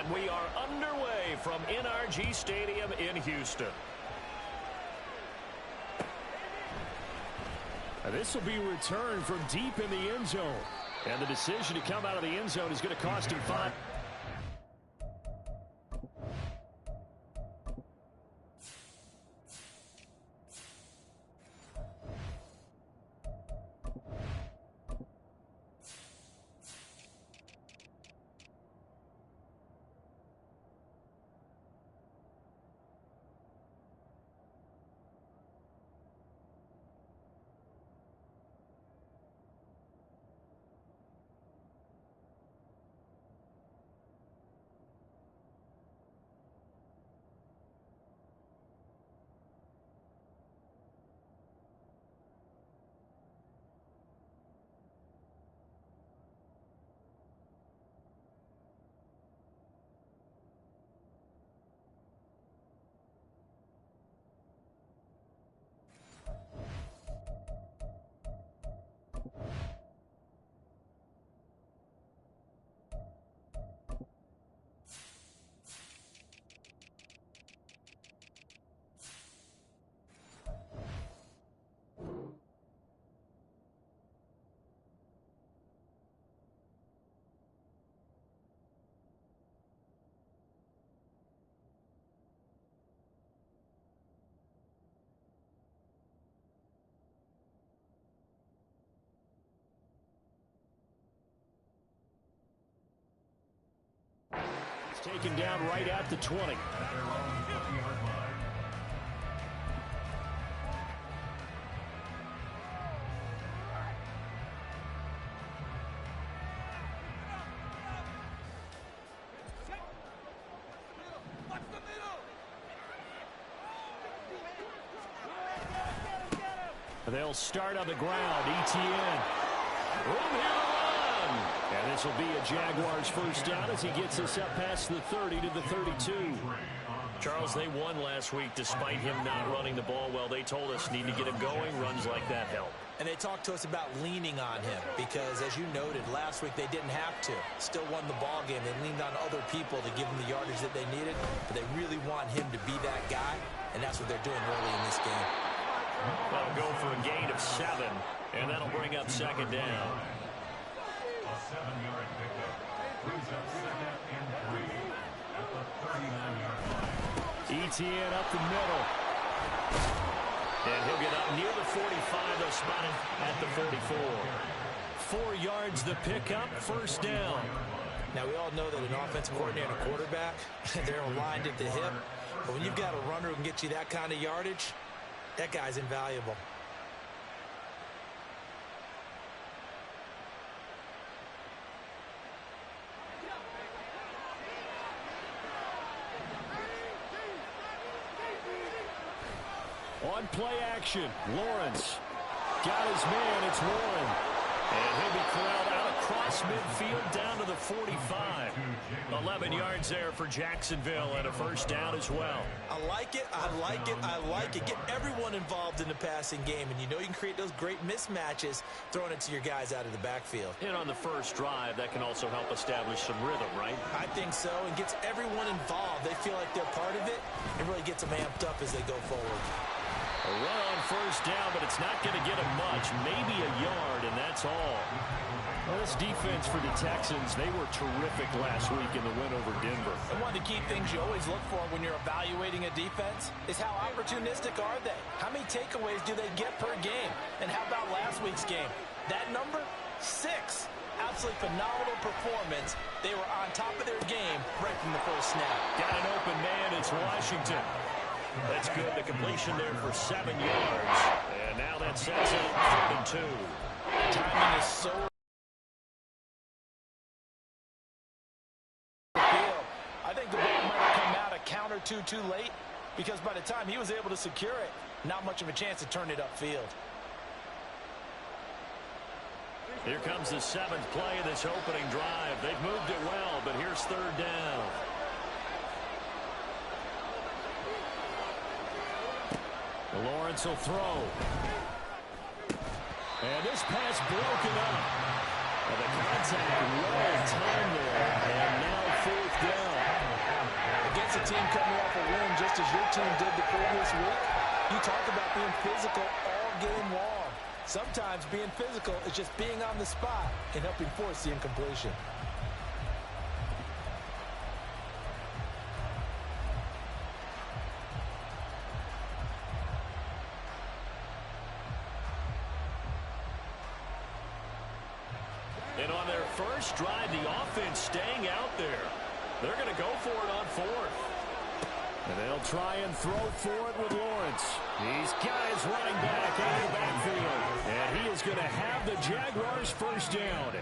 And we are underway from NRG Stadium in Houston. This will be returned from deep in the end zone. And the decision to come out of the end zone is going to cost him 5. Taken down right at the 20. They'll start on the ground. ETN. And this will be a Jaguars first down as he gets us up past the 30 to the 32. Charles, they won last week despite him not running the ball well. They told us need to get him going. Runs like that help. And they talked to us about leaning on him because, as you noted, last week they didn't have to. Still won the ball game. They leaned on other people to give them the yardage that they needed. But they really want him to be that guy, and that's what they're doing early in this game. That'll go for a gain of 7, and that'll bring up second down. A 7-yard pickup brings up 2nd and 3 at the 39-yard line. ETN up the middle. And he'll get up near the 45. They'll spot him at the 44. 4 yards the pickup, first down. Now, we all know that an offensive coordinator and a quarterback, they're aligned at the hip. But when you've got a runner who can get you that kind of yardage, that guy's invaluable. On play action, Lawrence got his man. It's Warren. And he'll be corralled out across midfield down to the 45. 11 yards there for Jacksonville and a first down as well. I like it. I like it. I like it. Get everyone involved in the passing game. And you know you can create those great mismatches throwing it to your guys out of the backfield. And on the first drive, that can also help establish some rhythm, right? I think so. And gets everyone involved. They feel like they're part of it. It really gets them amped up as they go forward. A run on first down, but it's not going to get him much. Maybe a yard, and that's all. Well, this defense for the Texans, they were terrific last week in the win over Denver. And one of the key things you always look for when you're evaluating a defense is how opportunistic are they? How many takeaways do they get per game? And how about last week's game? That number? 6. Absolutely phenomenal performance. They were on top of their game right from the first snap. Got an open man. It's Washington. That's good. The completion there for 7 yards. And now that sets it 3rd and 2. Timing is so... I think the ball might have come out a count or two too late because by the time he was able to secure it, not much of a chance to turn it upfield. Here comes the 7th play of this opening drive. They've moved it well, but here's 3rd down. Lawrence will throw. And this pass broken up. And the contact well timed there. And now 4th down. team coming off a win just as your team did the previous week. You talked about being physical all game long. Sometimes being physical is just being on the spot and helping force the incompletion. And on their first drive, the offense staying out there. They're going to go for it on fourth. And they'll try and throw for it with Lawrence. He's got his running back out of the backfield. And he is going to have the Jaguars first down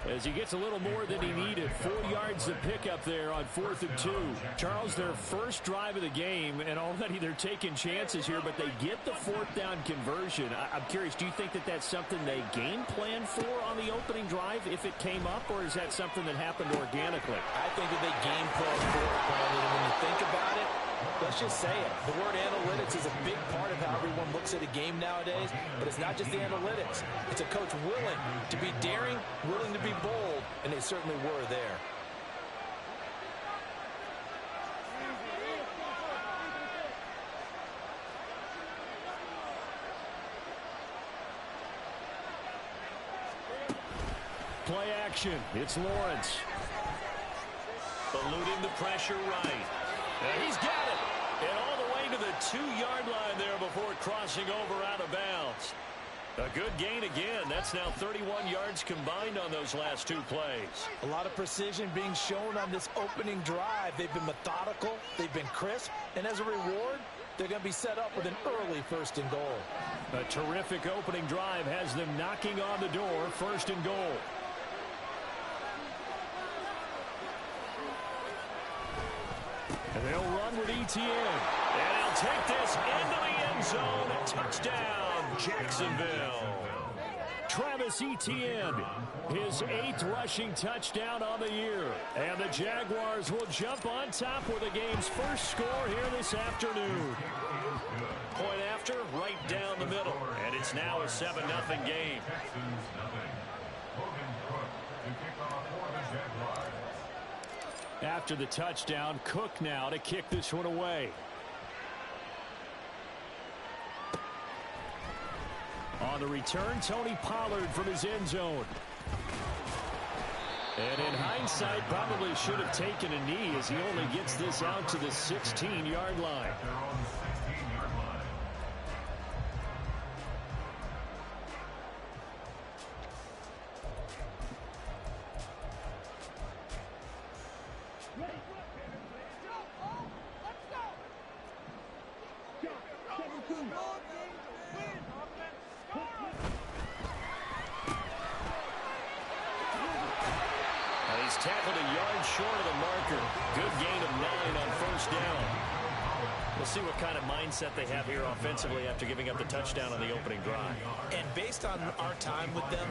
as he gets a little more than he needed. 4 yards to pick up there on 4th and 2. Charles, their first drive of the game, and already they're taking chances here, but they get the 4th down conversion. I'm curious, do you think that that's something they game plan for on the opening drive if it came up, or is that something that happened organically? I think that they game plan for it, Brandon, and when you think about it, let's just say it. The word analytics is a big part of how everyone looks at a game nowadays, but it's not just the analytics. It's a coach willing to be daring, willing to be bold, and they certainly were there. Play action. It's Lawrence. Eluding the pressure right. And he's got it. And all the way to the 2-yard line there before crossing over out of bounds. A good gain again. That's now 31 yards combined on those last 2 plays. A lot of precision being shown on this opening drive. They've been methodical. They've been crisp. And as a reward, they're going to be set up with an early 1st and goal. A terrific opening drive has them knocking on the door. 1st and goal. And they'll run with Etienne. And he'll take this into the end zone. Touchdown, Jacksonville. Travis Etienne, his 8th rushing touchdown on the year. And the Jaguars will jump on top with the game's first score here this afternoon. Point after, right down the middle. And it's now a 7-0 game. After the touchdown, Cook now to kick this one away. On the return, Tony Pollard from his end zone. And in hindsight, probably should have taken a knee as he only gets this out to the 16-yard line. He's tackled a yard short of the marker. Good gain of 9 on 1st down. We'll see what kind of mindset they have here offensively after giving up the touchdown on the opening drive. And based on our time with them,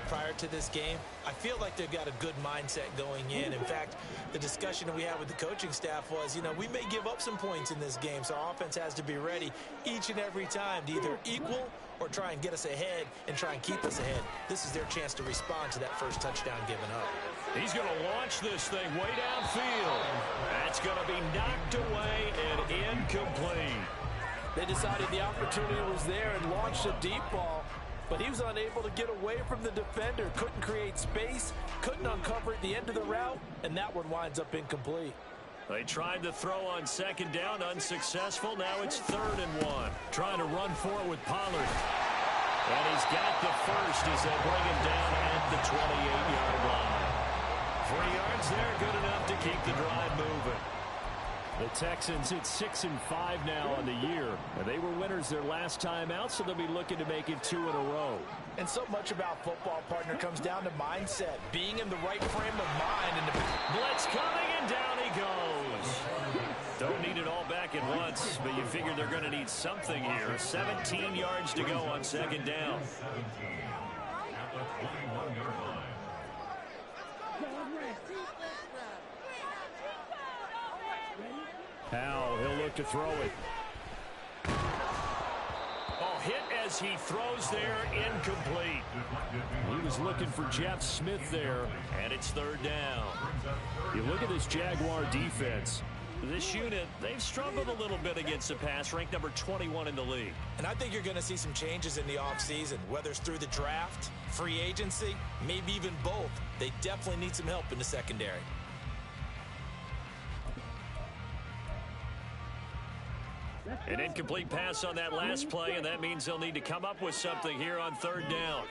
prior to this game, I feel like they've got a good mindset going in. In fact, the discussion that we had with the coaching staff was, we may give up some points in this game, so our offense has to be ready each and every time to either equal or try and get us ahead and try and keep us ahead. This is their chance to respond to that first touchdown given up. He's going to launch this thing way downfield. That's going to be knocked away and incomplete. They decided the opportunity was there and launched a deep ball, but he was unable to get away from the defender, couldn't create space, couldn't uncover at the end of the route, and that one winds up incomplete. They tried to throw on 2nd down, unsuccessful. Now it's 3rd and 1. Trying to run for it with Pollard. And he's got the first as they bring him down at the 28-yard line. 3 yards there, good enough to keep the drive moving. The Texans at 6-5 now on the year. And they were winners their last time out, so they'll be looking to make it 2 in a row. And so much about football, partner, comes down to mindset, being in the right frame of mind. And the blitz coming, and down he goes. Don't need it all back at once, but you figure they're going to need something here. 17 yards to go on 2nd down. Now he'll look to throw it. Oh, hit as he throws there, incomplete. He was looking for Jeff Smith there, and it's 3rd down. You look at this Jaguar defense. This unit, they've struggled a little bit against the pass, ranked number 21 in the league. And I think you're going to see some changes in the offseason, whether it's through the draft, free agency, maybe even both. They definitely need some help in the secondary. An incomplete pass on that last play, and that means they'll need to come up with something here on third down.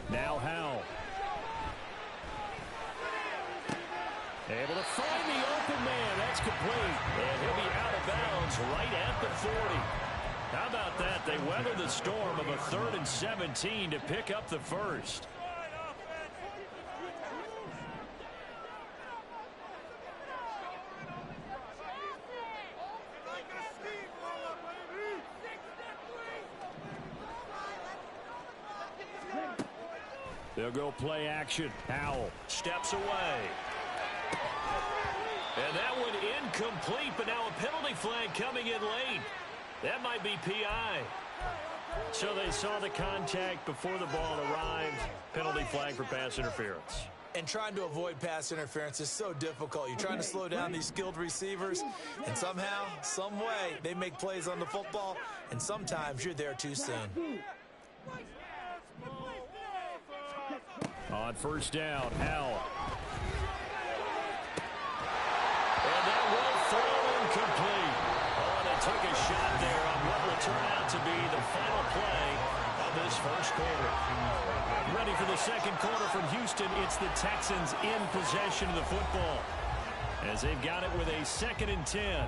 Now Howell. Able to find the open man. That's complete. And he'll be out of bounds right at the 40. How about that? They weather the storm of a 3rd and 17 to pick up the first. They'll go play action. Howell steps away. And that one incomplete, but now a penalty flag coming in late. That might be PI. So they saw the contact before the ball arrived. Penalty flag for pass interference. And trying to avoid pass interference is so difficult. You're trying to slow down these skilled receivers, and somehow, some way, they make plays on the football, and sometimes you're there too soon. On first down, Howell. And that will throw incomplete. Oh, they took a shot there on what will turn out to be the final play of this first quarter. Ready for the second quarter from Houston. It's the Texans in possession of the football, as they've got it with a 2nd and 10.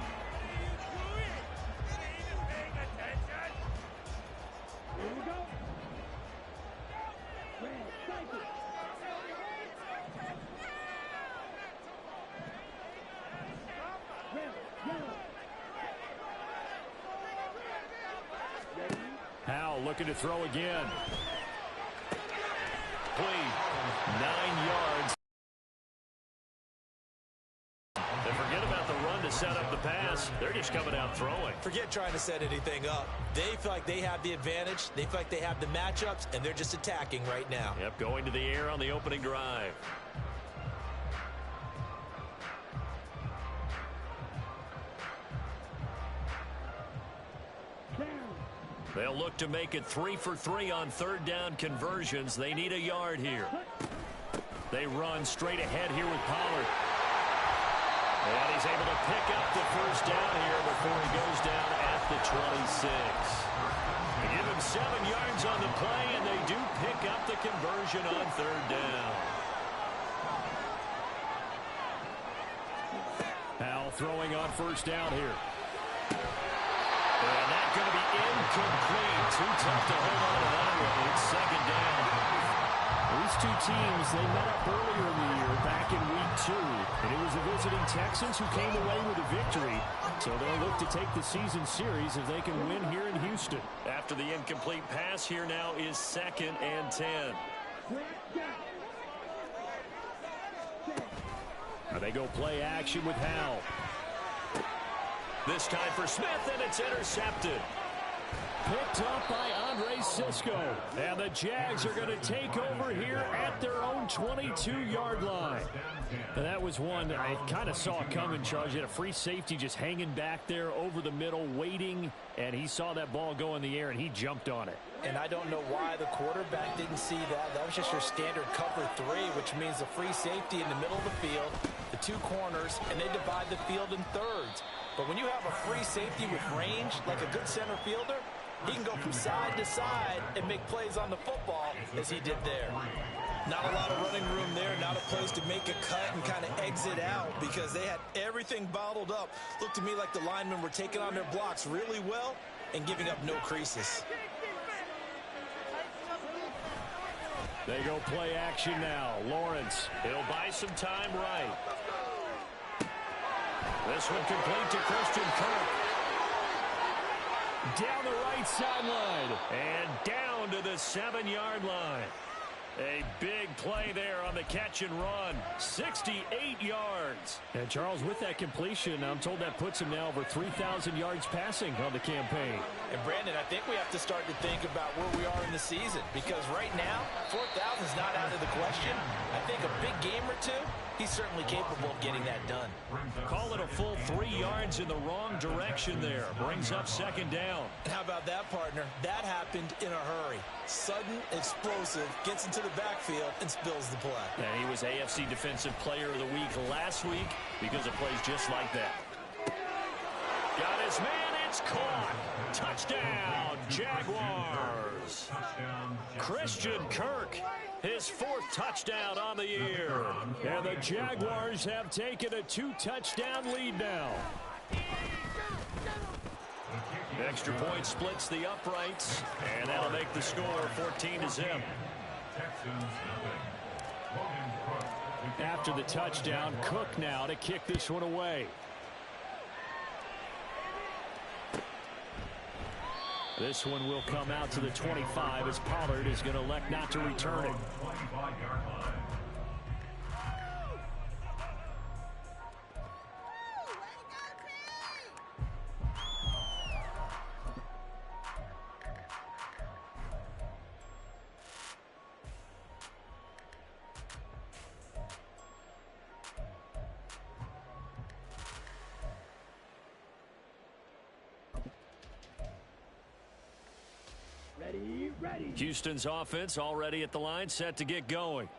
Howell looking to throw again. Complete. 9 yards. And forget about the run to set up the pass. They're just coming out throwing. Forget trying to set anything up. They feel like they have the advantage. They feel like they have the matchups, and they're just attacking right now. Yep, going to the air on the opening drive. They'll look to make it 3 for 3 on third down conversions. They need a yard here. They run straight ahead here with Pollard. And he's able to pick up the first down here before he goes down at the 26. They give him 7 yards on the play, and they do pick up the conversion on third down. Howell throwing on first down here. And that's going to be incomplete. Too tough to hold on to that one. It's 2nd down. These two teams, they met up earlier in the year, back in week 2. And it was the visiting Texans who came away with a victory. So they'll look to take the season series if they can win here in Houston. After the incomplete pass, here now is 2nd and 10. Now they go play action with Howell. This time for Smith, and it's intercepted. Picked up by Andre Cisco. And the Jags are going to take over here at their own 22-yard line. And that was one I kind of saw coming, Charles. You had a free safety just hanging back there over the middle, waiting, and he saw that ball go in the air, and he jumped on it. And I don't know why the quarterback didn't see that. That was just your standard cover 3, which means the free safety in the middle of the field, the 2 corners, and they divide the field in thirds. But when you have a free safety with range, like a good center fielder, he can go from side to side and make plays on the football as he did there. Not a lot of running room there, not a place to make a cut and kind of exit out because they had everything bottled up. Looked to me like the linemen were taking on their blocks really well and giving up no creases. They go play action now. Lawrence, he'll buy some time right. This one complete to Christian Kirk. Down the right sideline and down to the 7-yard line. A big play there on the catch and run. 68 yards. And Charles, with that completion, I'm told that puts him now over 3,000 yards passing on the campaign. And Brandon, I think we have to start to think about where we are in the season, because right now, 4,000 is not out of the question. I think a big game or two, he's certainly capable of getting that done. Call it a full 3 yards in the wrong direction there. Brings up second down. And how about that, partner? That happened in a hurry. Sudden, explosive, gets into the backfield and spills the play. And he was AFC Defensive Player of the Week last week because of plays just like that. Got his man, it's caught. Touchdown, Jaguars. Christian Kirk, his 4th touchdown on the year. And the Jaguars have taken a 2-touchdown lead now. Extra point splits the uprights, and that'll make the score 14-0. After the touchdown, Cook now to kick this one away. This one will come out to the 25 as Pollard is going to elect not to return it. Houston's offense already at the line, set to get going.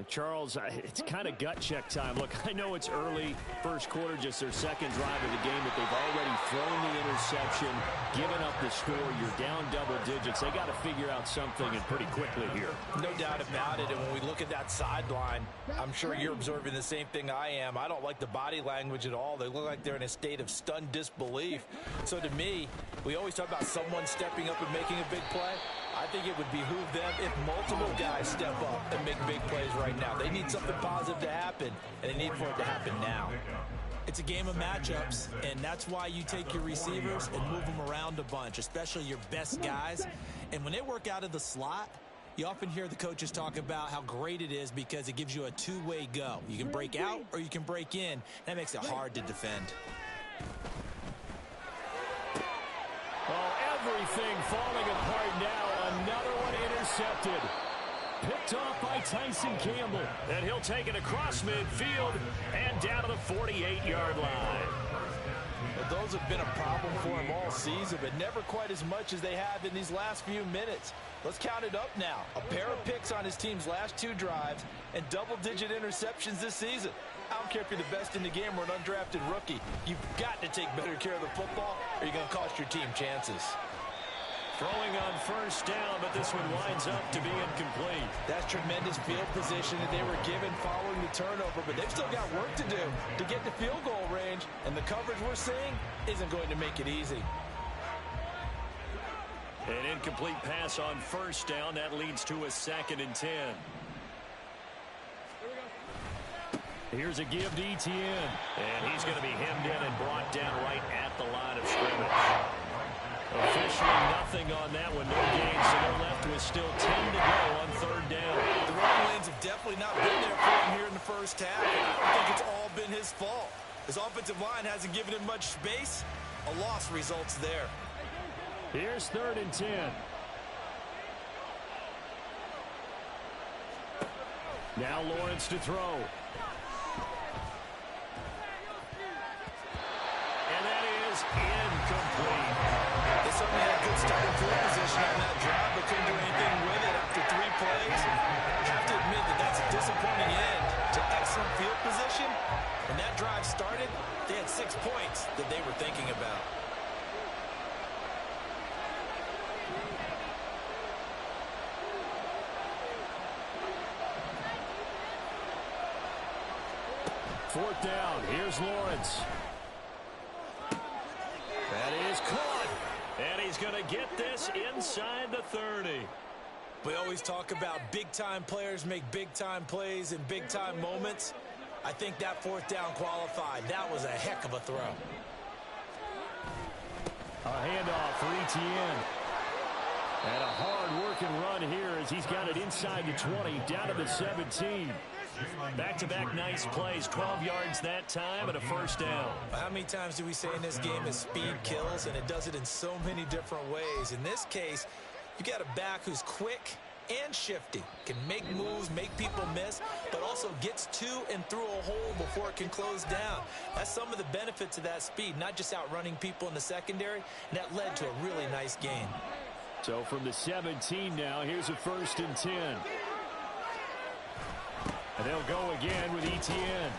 Charles, it's kind of gut check time. Look, I know it's early, first quarter, just their second drive of the game, but they've already thrown the interception, given up the score. You're down double digits. They got to figure out something, and pretty quickly here. No doubt about it. And when we look at that sideline, I'm sure you're observing the same thing I am. I don't like the body language at all. They look like they're in a state of stunned disbelief. So to me, we always talk about someone stepping up and making a big play. I think it would behoove them if multiple guys step up and make big plays right now. They need something positive to happen, and they need for it to happen now. It's a game of matchups, and that's why you take your receivers and move them around a bunch, especially your best guys. And when they work out of the slot, you often hear the coaches talk about how great it is because it gives you a two-way go. You can break out or you can break in. That makes it hard to defend. Oh, everything falling apart now. Another one intercepted. Picked off by Tyson Campbell. And he'll take it across midfield and down to the 48-yard line. Well, those have been a problem for him all season, but never quite as much as they have in these last few minutes. Let's count it up now. A pair of picks on his team's last 2 drives and double-digit interceptions this season. I don't care if you're the best in the game or an undrafted rookie. You've got to take better care of the football or you're going to cost your team chances. Throwing on first down, but this one winds up to be incomplete. That's tremendous field position that they were given following the turnover, but they've still got work to do to get to field goal range, and the coverage we're seeing isn't going to make it easy. An incomplete pass on first down. That leads to a 2nd and 10. Here's a give to Etienne. And he's going to be hemmed in and brought down right at the line of scrimmage. Officially nothing on that one. No gain, so they're left with still 10 to go on 3rd down. The running lanes have definitely not been there for him here in the first half. I think it's all been his fault. His offensive line hasn't given him much space. A loss results there. Here's 3rd and 10. Now Lawrence to throw. And that is incomplete. They certainly had good starting field position on that drive, but couldn't do anything with it after 3 plays. I have to admit that that's a disappointing end to excellent field position. When that drive started, they had 6 points that they were thinking about. Fourth down. Here's Lawrence. That is caught. And he's going to get this inside the 30. We always talk about big-time players make big-time plays in big-time moments. I think that 4th down qualified. That was a heck of a throw. A handoff for Etienne. And a hard-working run here as he's got it inside the 20, down to the 17. Back-to-back nice plays, 12 yards that time and a first down. How many times do we say in this game that speed kills, and it does it in so many different ways? In this case, you got a back who's quick and shifty, can make moves, make people miss, but also gets to and through a hole before it can close down. That's some of the benefits of that speed, not just outrunning people in the secondary, and that led to a really nice gain. So from the 17 now, here's a 1st and 10. And they'll go again with Etienne.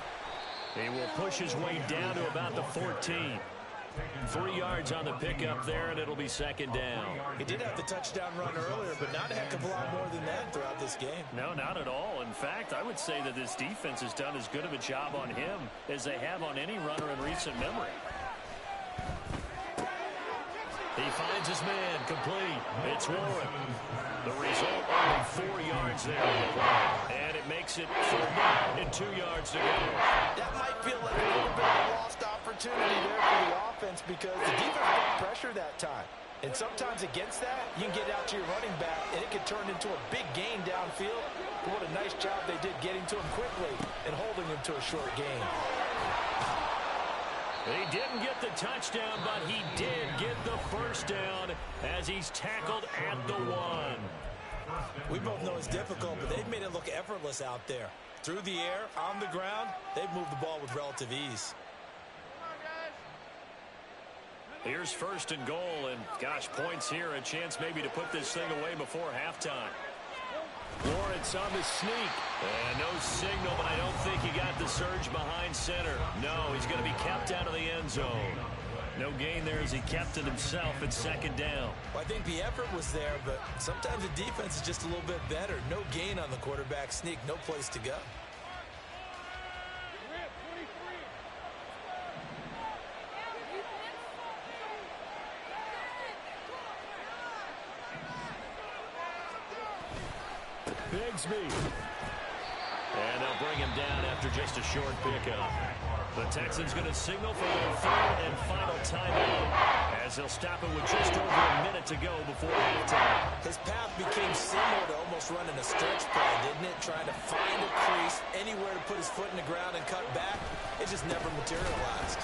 He will push his way down to about the 14. 3 yards on the pickup there, and it'll be 2nd down. He did have the touchdown run earlier, but not a heck of a lot more than that throughout this game. No, not at all. In fact, I would say that this defense has done as good of a job on him as they have on any runner in recent memory. He finds his man, complete. It's Warren. The result, only 4 yards there on the play. And it makes it 3rd down and 2 yards to go. That might feel like a little bit of a lost opportunity there for the offense because the defense got pressure that time. And sometimes against that, you can get out to your running back, and it can turn into a big gain downfield. But what a nice job they did getting to him quickly and holding him to a short gain. He didn't get the touchdown, but he did get the first down as he's tackled at the 1. We both know it's difficult, but they've made it look effortless out there. Through the air, on the ground, they've moved the ball with relative ease. Here's 1st and goal, and gosh, points here, a chance maybe to put this thing away before halftime. Lawrence on the sneak. And no signal, but I don't think he got the surge behind center. No, he's going to be kept out of the end zone. No gain there as he kept it himself at 2nd down. Well, I think the effort was there, but sometimes the defense is just a little bit better. No gain on the quarterback sneak, no place to go. Bigsby. And they'll bring him down after just a short pickup. The Texans going to signal for their 3rd and final timeout as they'll stop it with just over a minute to go before halftime. His path became similar to almost running a stretch play, didn't it? Trying to find a crease, anywhere to put his foot in the ground and cut back. It just never materialized.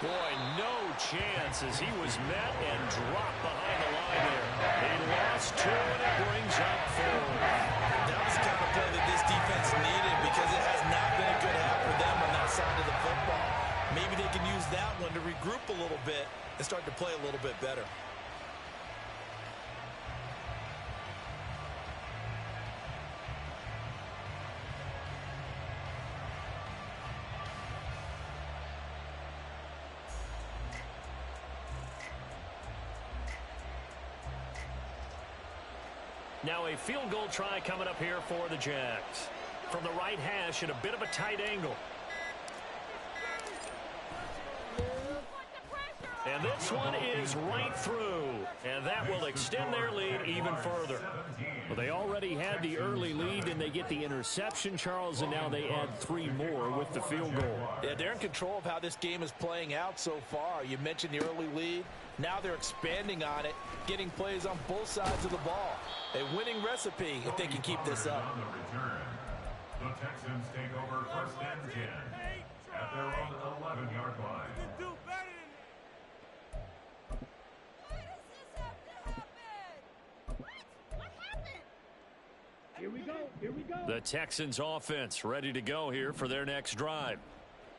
Boy, no chance as he was met and dropped behind the line there. He lost 2 and it brings up 4. That was the kind of play that this defense needed because it has not been a good half for them on that side of the football. Maybe they can use that one to regroup a little bit and start to play a little bit better. Now a field goal try coming up here for the Jags. From the right hash at a bit of a tight angle. And this one is right through. And that will extend their lead even further. Well, they already had the early lead, and they get the interception, Charles, and now they add 3 more with the field goal. Yeah, they're in control of how this game is playing out so far. You mentioned the early lead. Now they're expanding on it, getting plays on both sides of the ball. A winning recipe if they can keep this up. On the return, the Texans take over 1st and 10 at their own 11-yard line. The Texans offense ready to go here for their next drive.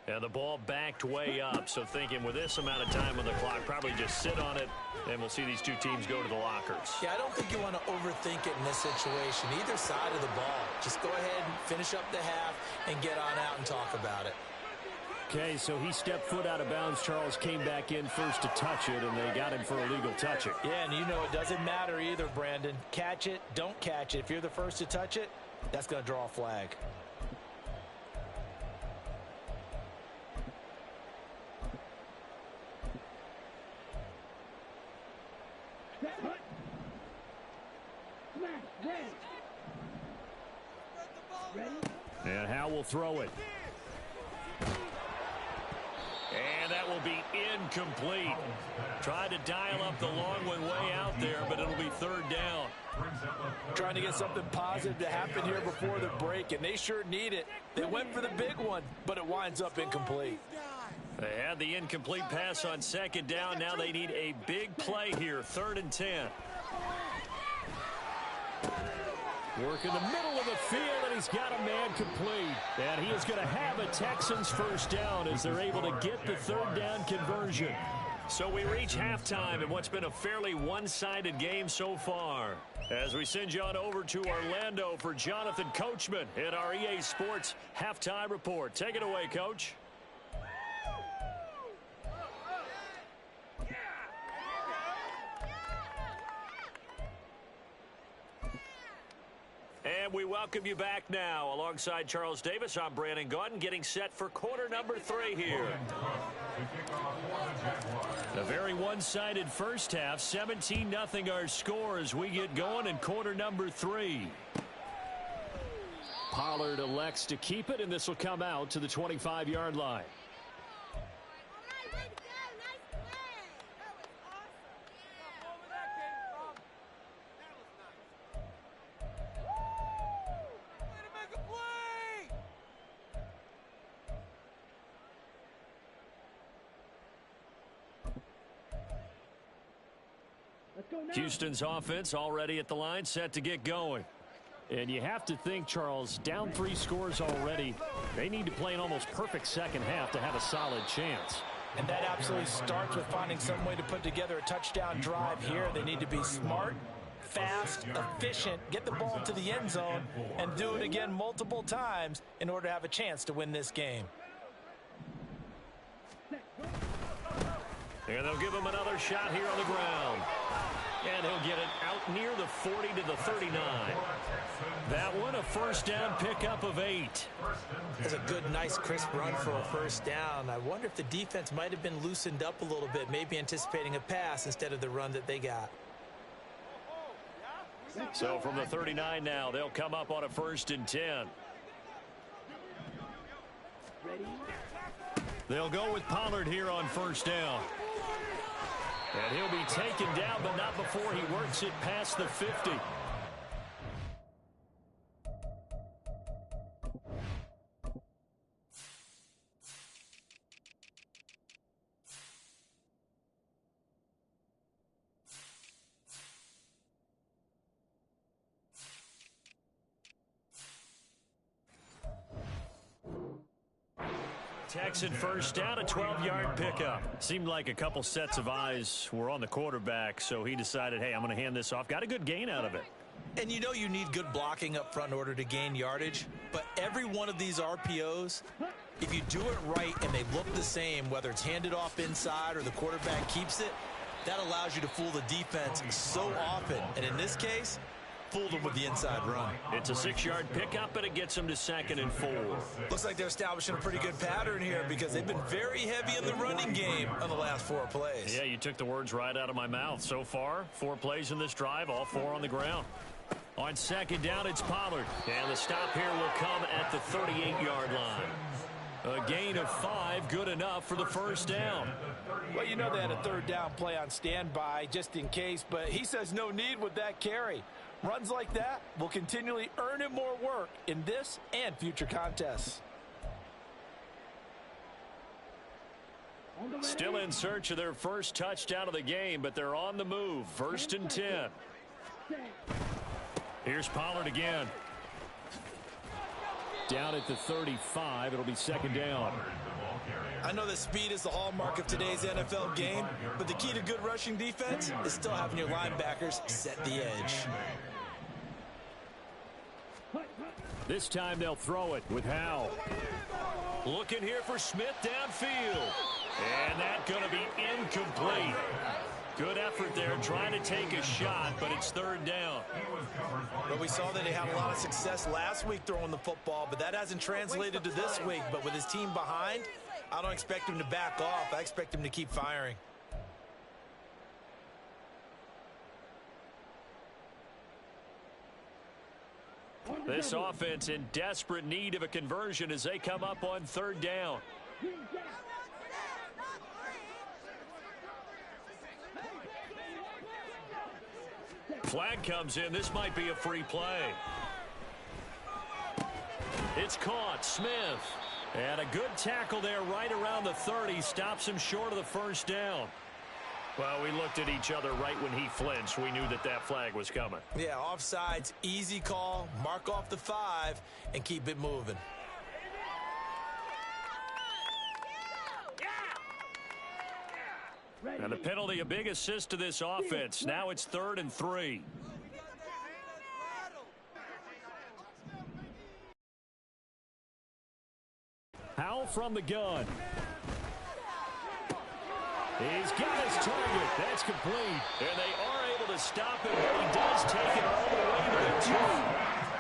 And the ball backed way up, so thinking with this amount of time on the clock, probably just sit on it, and we'll see these two teams go to the lockers. Yeah, I don't think you want to overthink it in this situation. Either side of the ball. Just go ahead and finish up the half and get on out and talk about it. Okay, so he stepped foot out of bounds. Charles came back in first to touch it, and they got him for illegal touching. Yeah, and you know it doesn't matter either, Brandon. Catch it, don't catch it. If you're the first to touch it, that's going to draw a flag. And Howe will throw it. And that will be incomplete. Tried to dial up the long one way out there, but it'll be 3rd Trying to get something positive to happen here before the break, and they sure need it. They went for the big one, but it winds up incomplete. They had the incomplete pass on second down. Now they need a big play here, 3rd and 10. Work in the middle of the field, and he's got a man complete. And he is going to have a Texans first down as they're able to get the 3rd down conversion. So we reach halftime in what's been a fairly one-sided game so far. As we send you on over to Orlando for Jonathan Coachman in our EA Sports Halftime Report. Take it away, Coach. And we welcome you back now. Alongside Charles Davis, I'm Brandon Gaudin, getting set for quarter number 3 here. A very one-sided first half, 17-0 our score as we get going in quarter number 3. Pollard elects to keep it, and this will come out to the 25-yard line. Houston's offense already at the line, set to get going. And you have to think, Charles, down 3 scores already. They need to play an almost perfect second half to have a solid chance. And that absolutely starts with finding some way to put together a touchdown drive here. They need to be smart, fast, efficient, get the ball to the end zone, and do it again multiple times in order to have a chance to win this game. And they'll give him another shot here on the ground. And he'll get it out near the 40 to the 39. That one, a first down pickup of 8. That's a good, nice, crisp run for a first down. I wonder if the defense might have been loosened up a little bit, maybe anticipating a pass instead of the run that they got. So from the 39 now, they'll come up on a 1st and 10. They'll go with Pollard here on first down. And he'll be taken down, but not before he works it past the 50. Texan first down, a 12-yard pickup. Seemed like a couple sets of eyes were on the quarterback, so he decided, hey, I'm going to hand this off. Got a good gain out of it. And you know you need good blocking up front in order to gain yardage, but every one of these RPOs, if you do it right and they look the same, whether it's handed off inside or the quarterback keeps it, that allows you to fool the defense so often. And in this case, fooled them with the inside run. It's a 6-yard pickup, and it gets them to 2nd and 4. Looks like they're establishing a pretty good pattern here because they've been very heavy in the running game on the last 4 plays. Yeah, you took the words right out of my mouth. So far, 4 plays in this drive, all 4 on the ground. On 2nd down, it's Pollard. And the stop here will come at the 38-yard line. A gain of 5, good enough for the first down. Well, you know they had a 3rd down play on standby just in case, but he says no need with that carry. Runs like that will continually earn him more work in this and future contests. Still in search of their first touchdown of the game, but they're on the move. 1st and 10. Here's Pollard again. Down at the 35, it'll be 2nd down. I know that speed is the hallmark of today's NFL game, but the key to good rushing defense is still having your linebackers set the edge. This time they'll throw it with Howe. Looking here for Smith downfield. And that's going to be incomplete. Good effort there trying to take a shot, but it's 3rd down. Well, we saw that they had a lot of success last week throwing the football, but that hasn't translated to this week. But with his team behind, I don't expect him to back off. I expect him to keep firing. This offense in desperate need of a conversion as they come up on 3rd down. Flag comes in. This might be a free play. It's caught. Smith. And a good tackle there right around the 30. Stops him short of the first down. Well, we looked at each other right when he flinched. We knew that that flag was coming. Yeah, offsides, easy call. Mark off the 5 and keep it moving. And the penalty, a big assist to this offense. Now it's 3rd and 3. Howell from the gun. He's got his target. That's complete. And they are able to stop him, but he does take it all the way to the 2.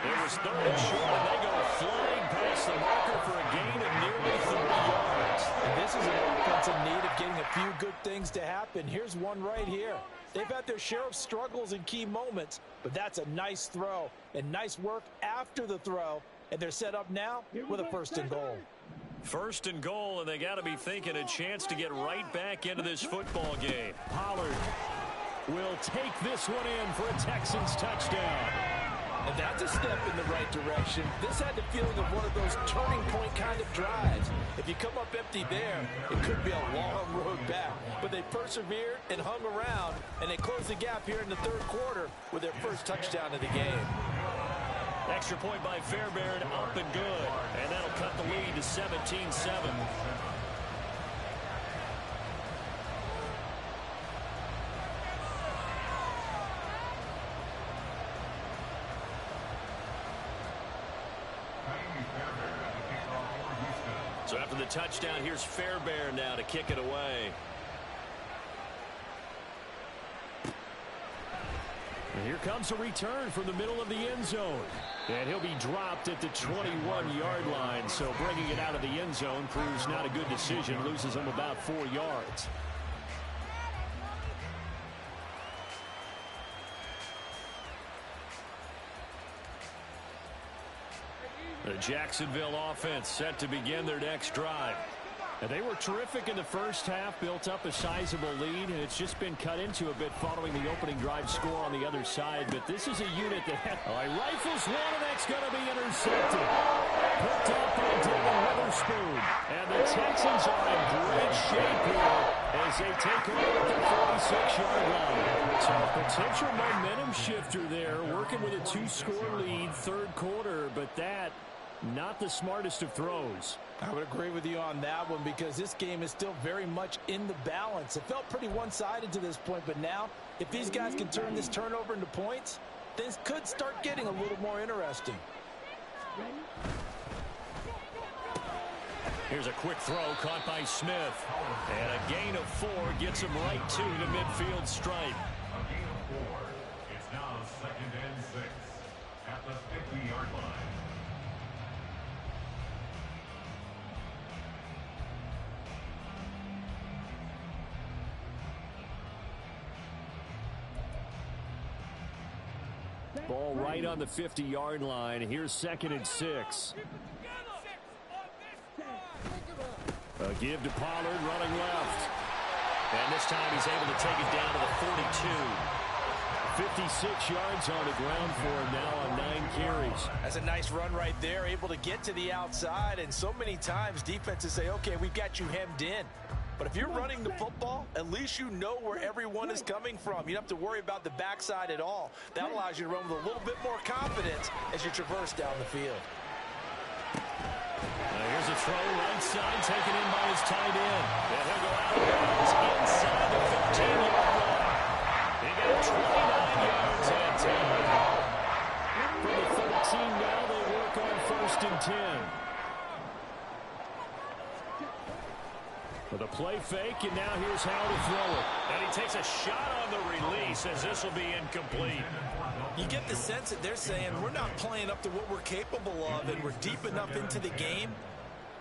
It was 3rd and short, and they go flying past the marker for a gain of nearly 30 yards. And this is an offense in need of getting a few good things to happen. Here's one right here. They've had their share of struggles in key moments, but that's a nice throw and nice work after the throw. And they're set up now with a 1st and goal. 1st and goal, and they got to be thinking a chance to get right back into this football game. Pollard will take this one in for a Texans touchdown. And that's a step in the right direction. This had the feeling of one of those turning point kind of drives. If you come up empty there, it could be a long road back. But they persevered and hung around, and they closed the gap here in the 3rd quarter with their first touchdown of the game. Extra point by Fairbairn, up and good. And that'll cut the lead to 17-7. So after the touchdown, here's Fairbairn now to kick it away. And here comes a return from the middle of the end zone. And he'll be dropped at the 21-yard line. So bringing it out of the end zone proves not a good decision. Loses him about 4 yards. The Jacksonville offense set to begin their next drive. And they were terrific in the first half, built up a sizable lead, and it's just been cut into a bit following the opening drive score on the other side. But this is a unit that rifles one, and that's going to be intercepted. Picked up by Dylan Witherspoon. And the Texans are in great shape here as they take over at the 46-yard line. So a potential momentum shifter there, working with a 2-score lead, 3rd quarter, but that not the smartest of throws. I would agree with you on that one because this game is still very much in the balance. It felt pretty one-sided to this point, but now if these guys can turn this turnover into points, things could start getting a little more interesting. Here's a quick throw caught by Smith. And a gain of 4 gets him right to the midfield stripe. A gain of 4. It's now 2nd and 6 at the 50-yard line. Ball right on the 50-yard line. Here's 2nd and 6. A give to Pollard running left. And this time he's able to take it down to the 42. 56 yards on the ground for him now on 9 carries. That's a nice run right there, able to get to the outside. And so many times defenses say, okay, we've got you hemmed in. But if you're running the football, at least you know where everyone is coming from. You don't have to worry about the backside at all. That allows you to run with a little bit more confidence as you traverse down the field. Here's a throw right side, taken in by his tight end. And he'll go out of bounds inside the 15-yard line. He got 29 yards and 10. From the 13 now, they work on 1st and 10. With a play fake, and now here's how to throw it. And he takes a shot on the release as this will be incomplete. You get the sense that they're saying we're not playing up to what we're capable of, and we're deep enough into the game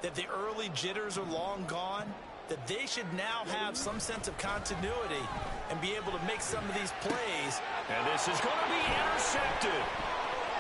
that the early jitters are long gone, that they should now have some sense of continuity and be able to make some of these plays. And this is going to be intercepted.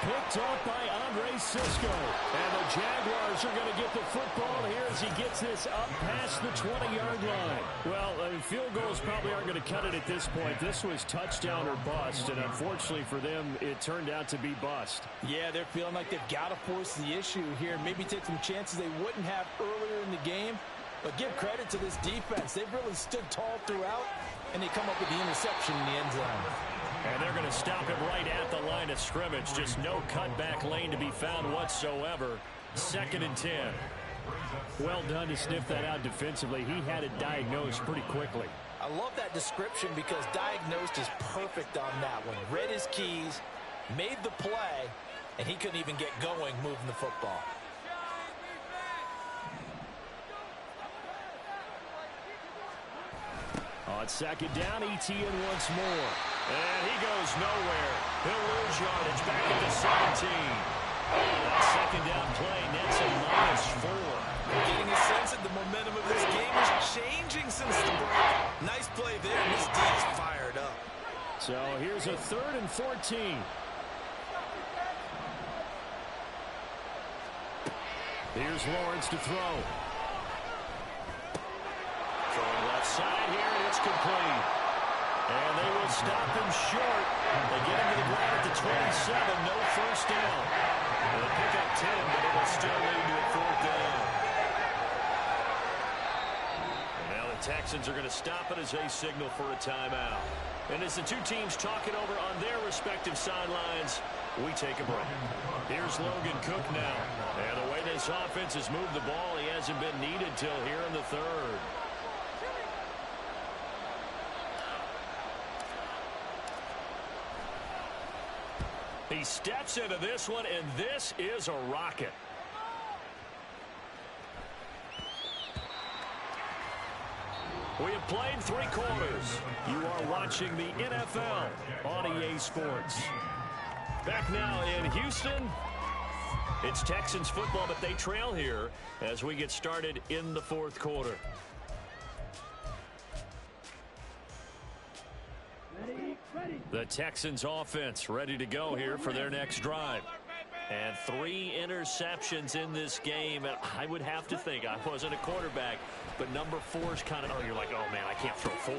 picked off by Andre Cisco. And the Jaguars are going to get the football here as he gets this up past the 20-yard line. Well, field goals probably aren't going to cut it at this point. This was touchdown or bust, and unfortunately for them, it turned out to be bust. Yeah, they're feeling like they've got to force the issue here. Maybe take some chances they wouldn't have earlier in the game. But give credit to this defense. They've really stood tall throughout, and they come up with the interception in the end zone. And they're going to stop him right at the line of scrimmage. Just no cutback lane to be found whatsoever. 2nd and 10. Well done to sniff that out defensively. He had it diagnosed pretty quickly. I love that description because diagnosed is perfect on that one. Read his keys, made the play, and he couldn't even get going moving the football. On 2nd down, ETN once more. And he goes nowhere. He'll lose yardage back at the 17. That 2nd down play nets a -4. Getting a sense that the momentum of this game is changing since the break. Nice play there, and this D is fired up. So here's a 3rd and 14. Here's Lawrence to throw. Throwing left side here, and it's complete. And they will stop him short. They get him to the ground at the 27, no first down. They'll pick up 10, but it will still lead to a 4th down. And now the Texans are going to stop it as they signal for a timeout. And as the two teams talk it over on their respective sidelines, we take a break. Here's Logan Cook now. And the way this offense has moved the ball, he hasn't been needed till here in the 3rd. He steps into this one, and this is a rocket. We have played 3 quarters. You are watching the NFL on EA Sports. Back now in Houston. It's Texans football, but they trail here as we get started in the 4th quarter. The Texans offense ready to go here for their next drive. And 3 interceptions in this game. And I would have to think, I wasn't a quarterback, but number 4 is kind of, oh, you're like, oh, man, I can't throw 4.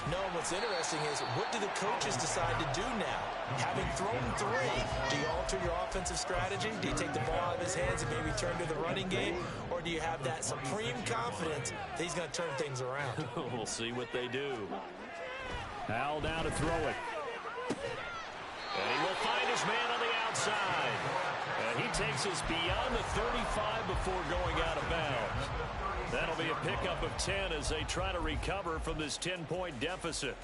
No, what's interesting is what do the coaches decide to do now? Having thrown 3, do you alter your offensive strategy? Do you take the ball out of his hands and maybe turn to the running game? Or do you have that supreme confidence that he's going to turn things around? We'll see what they do. Howell down to throw it. And he will find his man on the outside. And he takes us beyond the 35 before going out of bounds. That'll be a pickup of 10 as they try to recover from this 10-point deficit.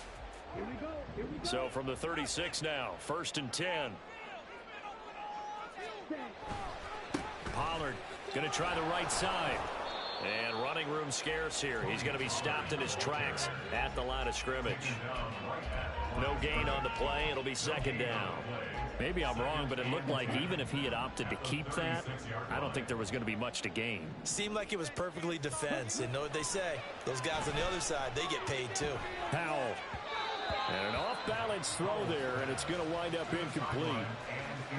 So from the 36 now, 1st and 10. Pollard going to try the right side. And running room scarce here. He's going to be stopped in his tracks at the line of scrimmage. No gain on the play. It'll be 2nd down. Maybe I'm wrong, but it looked like even if he had opted to keep that, I don't think there was going to be much to gain. Seemed like it was perfectly defense. And know what they say? Those guys on the other side, they get paid too. Howell. And an off-balance throw there, and it's going to wind up incomplete.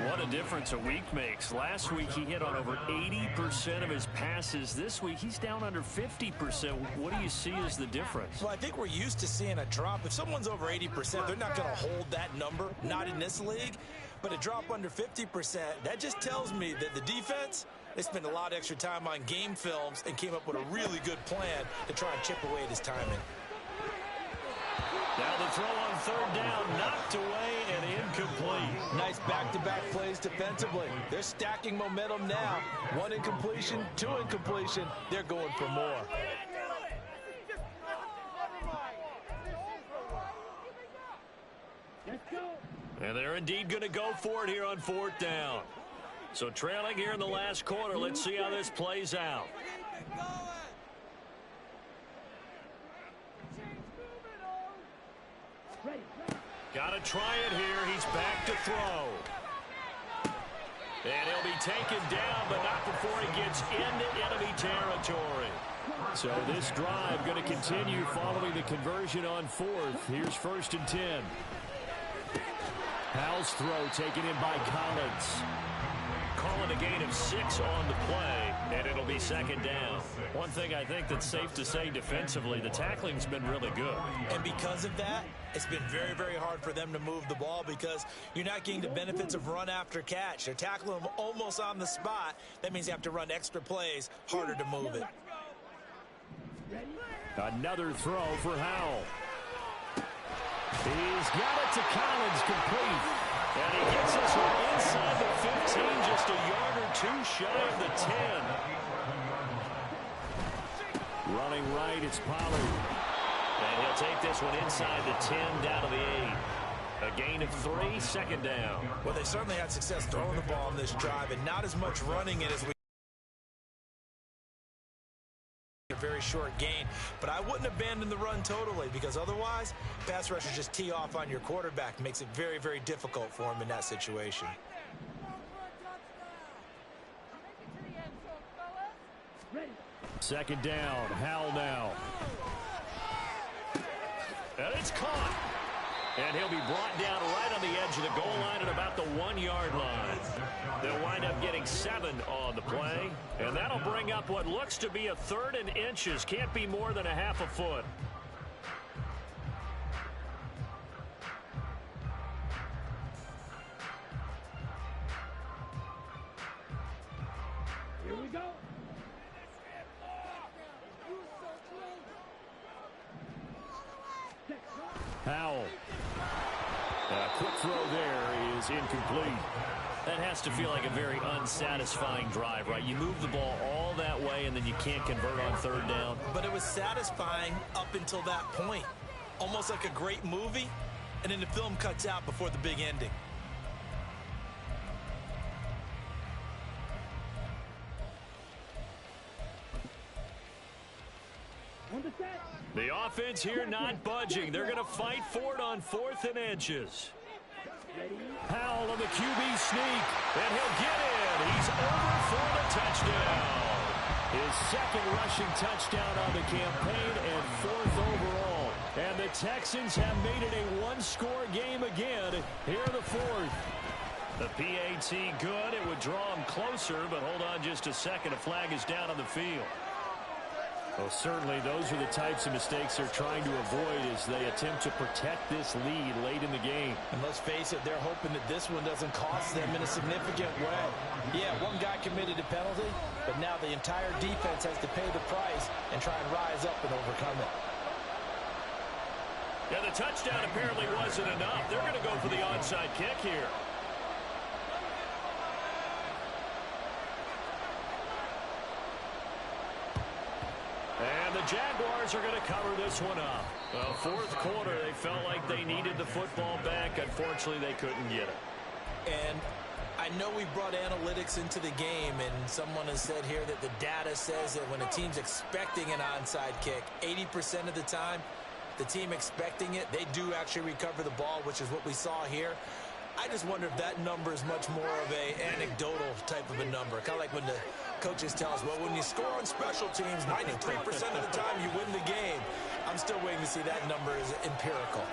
What a difference a week makes. Last week he hit on over 80% of his passes. This week he's down under 50%. What do you see as the difference? Well, I think we're used to seeing a drop. If someone's over 80%, they're not going to hold that number, not in this league. But a drop under 50%, that just tells me that the defense, they spent a lot of extra time on game films and came up with a really good plan to try and chip away at his timing. Now the throw on 3rd down, knocked away and incomplete. Nice back-to-back plays defensively. They're stacking momentum now. 1 incompletion, 2 incompletion. They're going for more. And they're indeed going to go for it here on 4th down. So trailing here in the last quarter. Let's see how this plays out. Got to try it here. He's back to throw. And he'll be taken down, but not before he gets into enemy territory. So this drive going to continue following the conversion on 4th. Here's 1st and 10. Howell's throw taken in by Collins. Calling a gain of 6 on the play, and it'll be second down. One thing I think that's safe to say defensively, the tackling's been really good. And because of that, it's been very, very hard for them to move the ball because you're not getting the benefits of run after catch. They're tackling them almost on the spot. That means you have to run extra plays, harder to move it. Another throw for Howell. He's got it to Collins, complete. And he gets this one inside the 15, just a yard or two shy of the 10. Running right, it's Pollard. And he'll take this one inside the 10, down to the 8. A gain of 3, second down. Well, they certainly had success throwing the ball on this drive, and not as much running it as we a very short gain, but I wouldn't abandon the run totally because otherwise pass rushers just tee off on your quarterback. Makes it very, very difficult for him in that situation. Second down, Howell now. And it's caught. And he'll be brought down right on the edge of the goal line at about the 1-yard line. They'll wind up getting 7 on the play. And that'll bring up what looks to be a 3rd and inches. Can't be more than a half a foot. Here we go. Howell. A quick throw there is incomplete. That has to feel like a very unsatisfying drive, right? You move the ball all that way, and then you can't convert on 3rd down. But it was satisfying up until that point. Almost like a great movie, and then the film cuts out before the big ending. The offense here not budging. They're going to fight for it on 4th and inches. Howell on the QB sneak, and he'll get in. He's over for the touchdown. His 2nd rushing touchdown on the campaign and 4th overall. And the Texans have made it a 1-score game again here in the 4th. The PAT good. It would draw him closer, but hold on just a second. A flag is down on the field. Well, certainly those are the types of mistakes they're trying to avoid as they attempt to protect this lead late in the game. And let's face it, they're hoping that this one doesn't cost them in a significant way. Yeah, one guy committed a penalty, but now the entire defense has to pay the price and try and rise up and overcome it. Yeah, the touchdown apparently wasn't enough. They're going to go for the onside kick here. And the Jaguars are going to cover this one up. Well, 4th quarter, they felt like they needed the football back. Unfortunately, they couldn't get it. And I know we brought analytics into the game, and someone has said here that the data says that when a team's expecting an onside kick, 80% of the time, the team expecting it, they do actually recover the ball, which is what we saw here. I just wonder if that number is much more of a anecdotal type of a number. Kind of like when the coaches tell us, well, when you score on special teams, 93% of the time you win the game. I'm still waiting to see that number is empirical.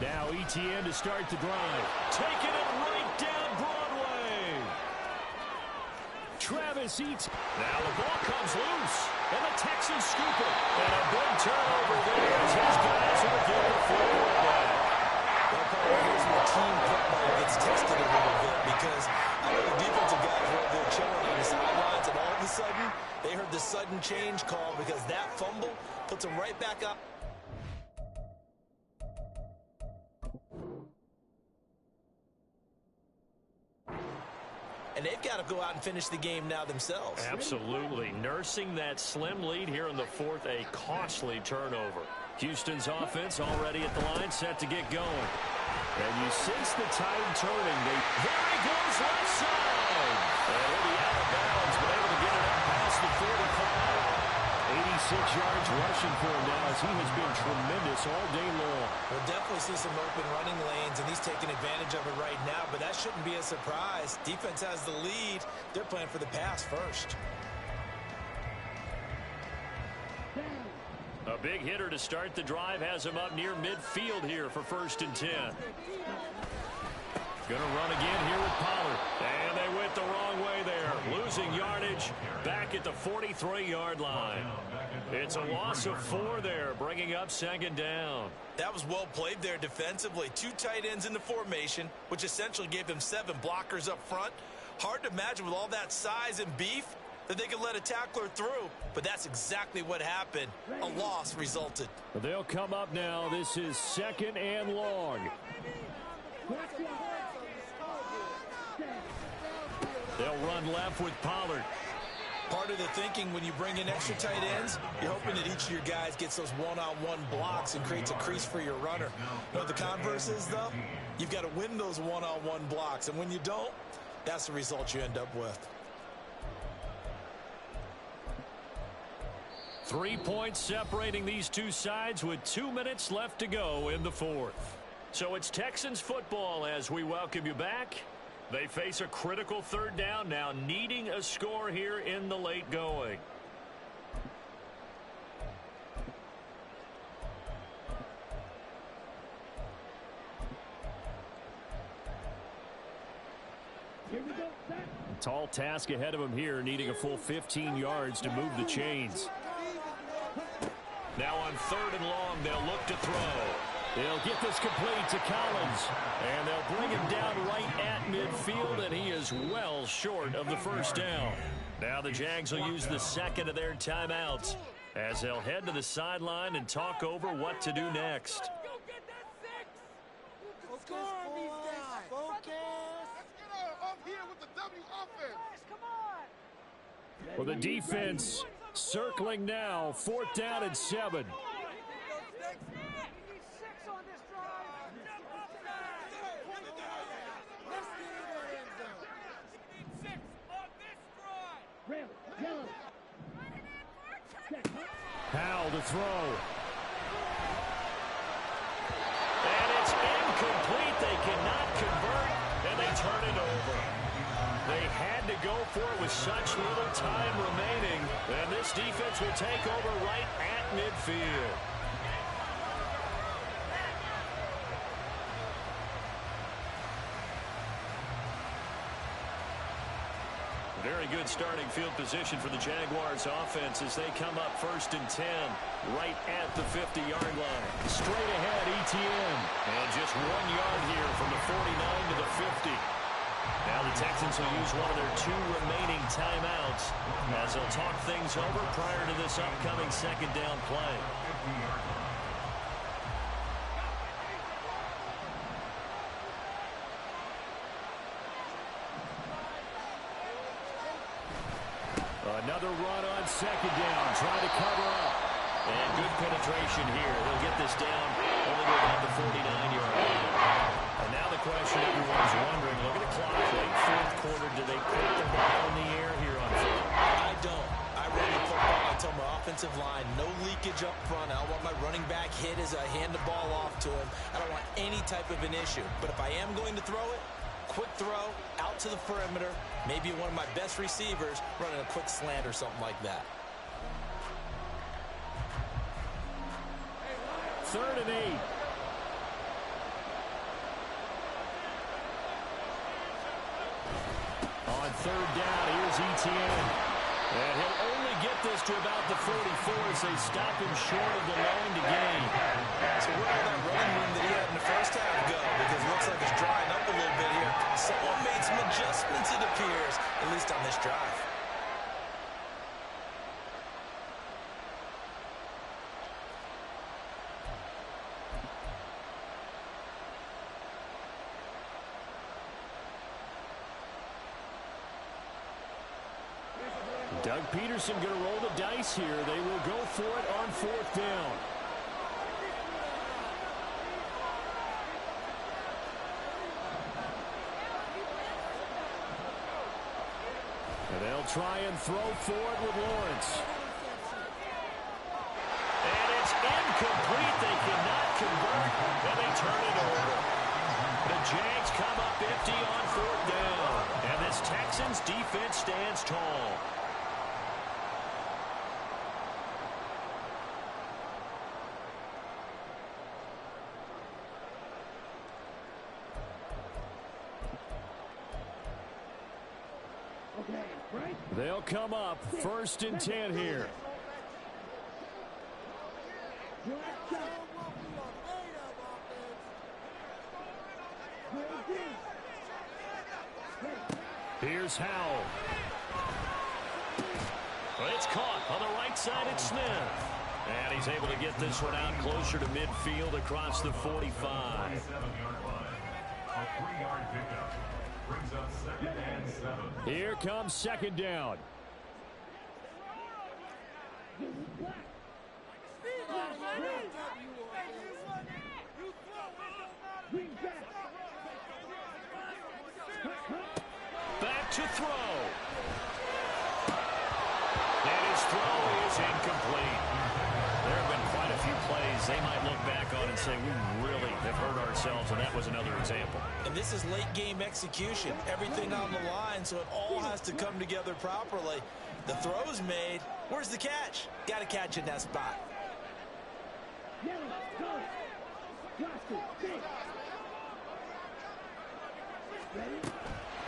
Now ETN to start the drive. Taking it right down Broadway. Travis eats. Now the ball comes loose. And the Texans scoop it. And a big turnover there as his guys will get the football back. Here's where team football gets tested a little bit because I know the defensive guys were over there chilling on the sidelines, and all of a sudden, they heard the sudden change call because that fumble puts them right back up. And they've got to go out and finish the game now themselves. Absolutely. Nursing that slim lead here in the 4th, a costly turnover. Houston's offense already at the line, set to get going. And you sense the tide turning. There he goes left side. And he'll be out of bounds, but able to get it up past the 45. 86 yards rushing for him now as he has been tremendous all day long. We'll definitely see some open running lanes, and he's taking advantage of it right now, but that shouldn't be a surprise. Defense has the lead. They're playing for the pass first. A big hitter to start the drive has him up near midfield here for 1st and 10. Going to run again here with Pollard. And they went the wrong way there. Losing yardage back at the 43-yard line. It's a loss of 4 there, bringing up second down. That was well played there defensively. 2 tight ends in the formation, which essentially gave them 7 blockers up front. Hard to imagine with all that size and beef that they could let a tackler through, but that's exactly what happened. A loss resulted. They'll come up now. This is 2nd and long. They'll run left with Pollard. Part of the thinking when you bring in extra tight ends, you're hoping that each of your guys gets those one-on-one blocks and creates a crease for your runner. You know what the converse is, though? You've got to win those one-on-one blocks, and when you don't, that's the result you end up with. 3 points separating these two sides with 2 minutes left to go in the 4th. So it's Texans football as we welcome you back. They face a critical 3rd down now, needing a score here in the late going. Tall task ahead of him here, needing a full 15 yards to move the chains. Now on 3rd and long, they'll look to throw. They'll get this complete to Collins, and they'll bring him down right at midfield, and he is well short of the 1st down. Now the Jags will use the 2nd of their timeouts as they'll head to the sideline and talk over what to do next. Well, the defense circling now, 4th down and 7. Powell to throw. And it's incomplete. They cannot convert, and they turn it over. They had to go for it with such little time remaining, and this defense will take over right at midfield. Very good starting field position for the Jaguars offense as they come up 1st and 10 right at the 50-yard line. Straight ahead, ETN. And just 1 yard here from the 49 to the 50. Now the Texans will use one of their 2 remaining timeouts as they'll talk things over prior to this upcoming 2nd down play. Another run on 2nd down, trying to cover up. And good penetration here. He'll get this down only to about the 49-yard line. And now the question everyone's wondering, look at the clock, late 4th quarter, do they put the ball in the air here on 4th? I don't. I run the football. I tell my offensive line, no leakage up front. I don't want my running back hit as I hand the ball off to him. I don't want any type of an issue. But if I am going to throw it, quick throw, out to the perimeter, maybe one of my best receivers running a quick slant or something like that. 3rd and 8. On 3rd down, here's ETN. And he'll only get this to about the 44 as they stop him short of the line to gain. So where did that running room that he had in the 1st half go? Because it looks like it's drying up a little bit here. Someone made some adjustments, it appears, at least on this drive. Doug Peterson going to roll the dice here. They will go for it on 4th down. And they'll try and throw forward with Lawrence. And it's incomplete. They cannot convert, and they turn it over. The Jags come up empty on 4th down. And this Texans defense stands tall. They'll come up 1st and 10 here. Here's Howell. It's caught on the right side. It's Smith. And he's able to get this one out closer to midfield across the 45. 47-yard line. A 3-yard pickup. Brings up 2nd and 7. Here comes 2nd down. Back to throw. And his throw is incomplete. There have been quite a few plays they might look back on and say, we really have hurt ourselves, and that was another example. And this is late game execution. Everything on the line, so it all has to come together properly. The throw's made. Where's the catch? Got to catch in that spot.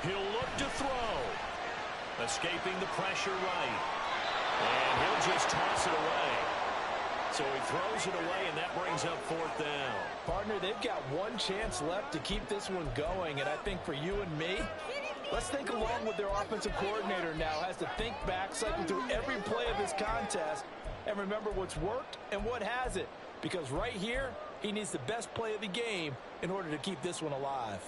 He'll look to throw. Escaping the pressure right. And he'll just toss it away. So he throws it away, and that brings up 4th down. Partner, they've got one chance left to keep this one going, and I think for you and me, let's think along with their offensive coordinator now. Has to think back, cycle through every play of this contest, and remember what's worked and what hasn't. Because right here, he needs the best play of the game in order to keep this one alive.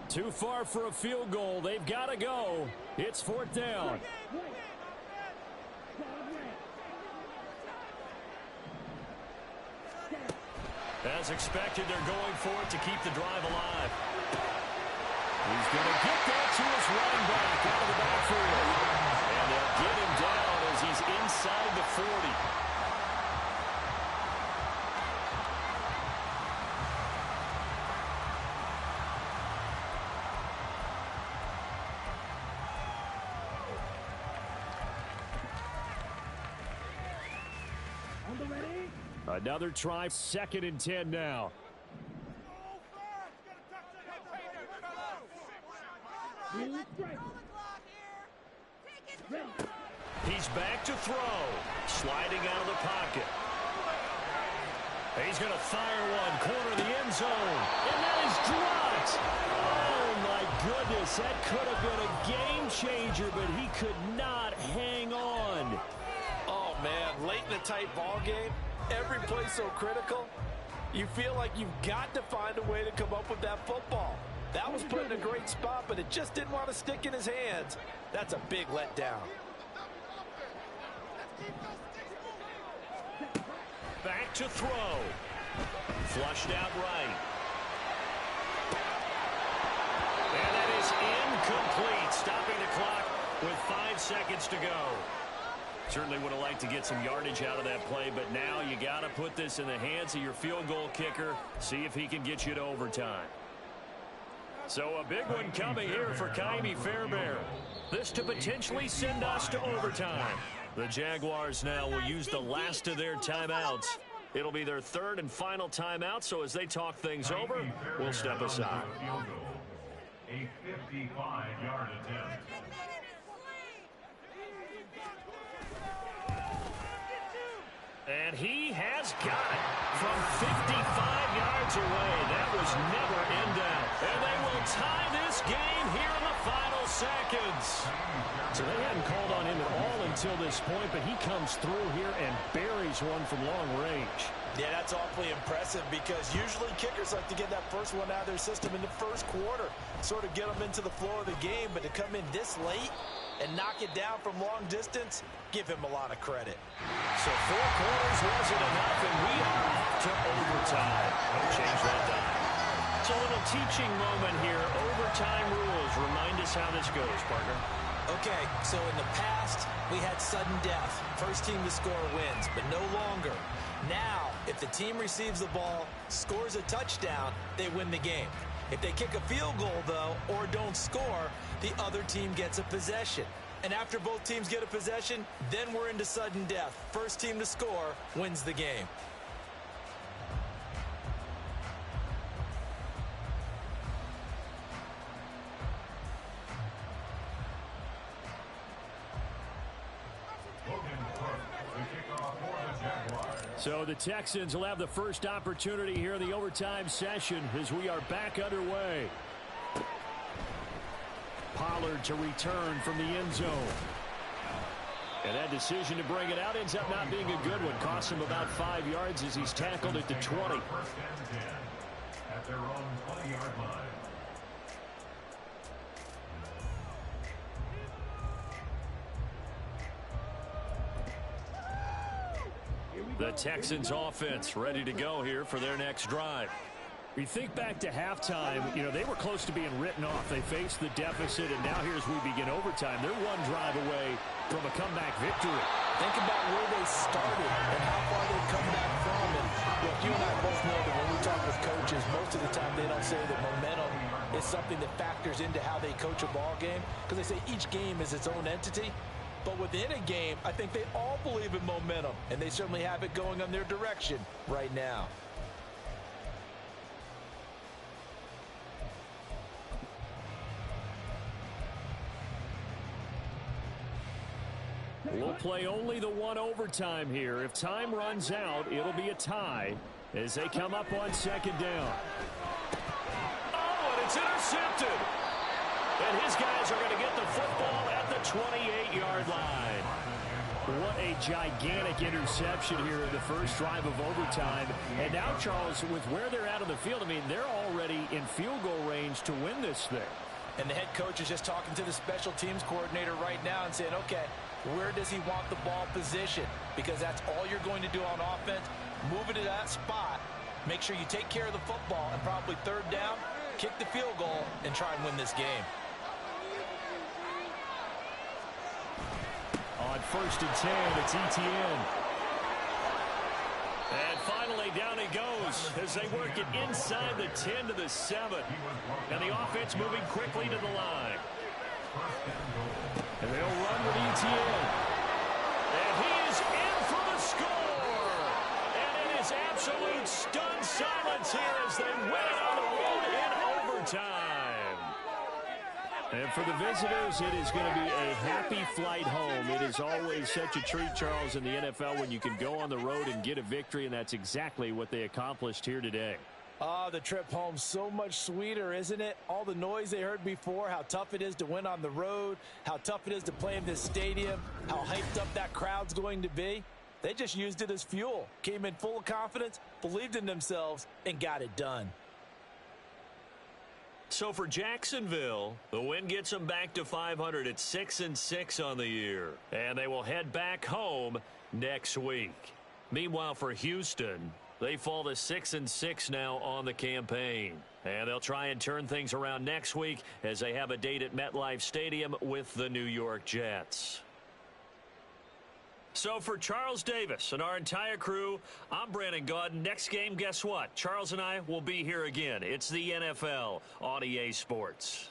Too far for a field goal. They've got to go. It's 4th down. As expected, they're going for it to keep the drive alive. He's going to get that to his running back out of the backfield. And they'll get him down as he's inside the 40. Another try, 2nd and 10 now. He's back to throw. Sliding out of the pocket. He's going to fire one. Corner of the end zone. And that is dropped. Oh, my goodness. That could have been a game changer, but he could not hang on. Oh, man, late in a tight ball game. Every play so critical, you feel like you've got to find a way to come up with that football. That was put in a great spot, but it just didn't want to stick in his hands. That's a big letdown. Back to throw. Flushed out right. And that is incomplete. Stopping the clock with 5 seconds to go. Certainly would have liked to get some yardage out of that play, but now you got to put this in the hands of your field goal kicker. See if he can get you to overtime. So a big one coming here for Kaimi Fairbairn. This to potentially send us to overtime. The Jaguars now will use the last of their timeouts. It'll be their 3rd and final timeout, so as they talk things over, we'll step aside. A 55-yard attempt. And he has got it from 55 yards away. That was never in doubt. And they will tie this game here in the final seconds. So they hadn't called on him at all until this point, but he comes through here and buries one from long range. Yeah, that's awfully impressive because usually kickers like to get that first one out of their system in the first quarter, sort of get them into the flow of the game, but to come in this late and knock it down from long distance, give him a lot of credit. So 4 quarters wasn't enough, and we are off to overtime. Don't change that dime. It's a little teaching moment here. Overtime rules. Remind us how this goes, partner. Okay, so in the past, we had sudden death. First team to score wins, but no longer. Now, if the team receives the ball, scores a touchdown, they win the game. If they kick a field goal, though, or don't score, the other team gets a possession. And after both teams get a possession, then we're into sudden death. First team to score wins the game. So the Texans will have the first opportunity here in the overtime session as we are back underway. Pollard to return from the end zone. And that decision to bring it out ends up not being a good one. Costs him about 5 yards as he's tackled at the 20. First and 10 at their own 20-yard line. The Texans offense ready to go here for their next drive. We think back to halftime, they were close to being written off. They faced the deficit, and now here's we begin overtime. They're one drive away from a comeback victory. Think about where they started and how far they've come back from. And look, you and I both know that when we talk with coaches, most of the time they don't say that momentum is something that factors into how they coach a ball game, because they say each game is its own entity. But within a game, I think they all believe in momentum, and they certainly have it going on their direction right now. We'll play only the one overtime here. If time runs out, it'll be a tie as they come up on second down. Oh, and it's intercepted. And his guys are going to get the football at the 28-yard line. What a gigantic interception here in the first drive of overtime. And now, Charles, with where they're at on the field, they're already in field goal range to win this thing. And the head coach is just talking to the special teams coordinator right now and saying, okay, where does he want the ball positioned? Because that's all you're going to do on offense. Move it to that spot. Make sure you take care of the football, and probably third down, kick the field goal, and try and win this game. On first and 10, it's Etienne. And finally, down he goes as they work it inside the 10 to the 7. And the offense moving quickly to the line. And they'll run with Etienne. And he is in for the score. And it is absolute stunned silence here as they win it on the road in overtime. And for the visitors, it is going to be a happy flight home. It is always such a treat, Charles, in the NFL when you can go on the road and get a victory, and that's exactly what they accomplished here today. The trip home so much sweeter, isn't it? All the noise they heard before, how tough it is to win on the road, how tough it is to play in this stadium, how hyped up that crowd's going to be. They just used it as fuel, came in full of confidence, believed in themselves, and got it done. So for Jacksonville, the win gets them back to 500 at 6-6 on the year. And they will head back home next week. Meanwhile, for Houston, they fall to 6-6 now on the campaign. And they'll try and turn things around next week as they have a date at MetLife Stadium with the New York Jets. So for Charles Davis and our entire crew, I'm Brandon Gaudin. Next game, guess what? Charles and I will be here again. It's the NFL on EA Sports.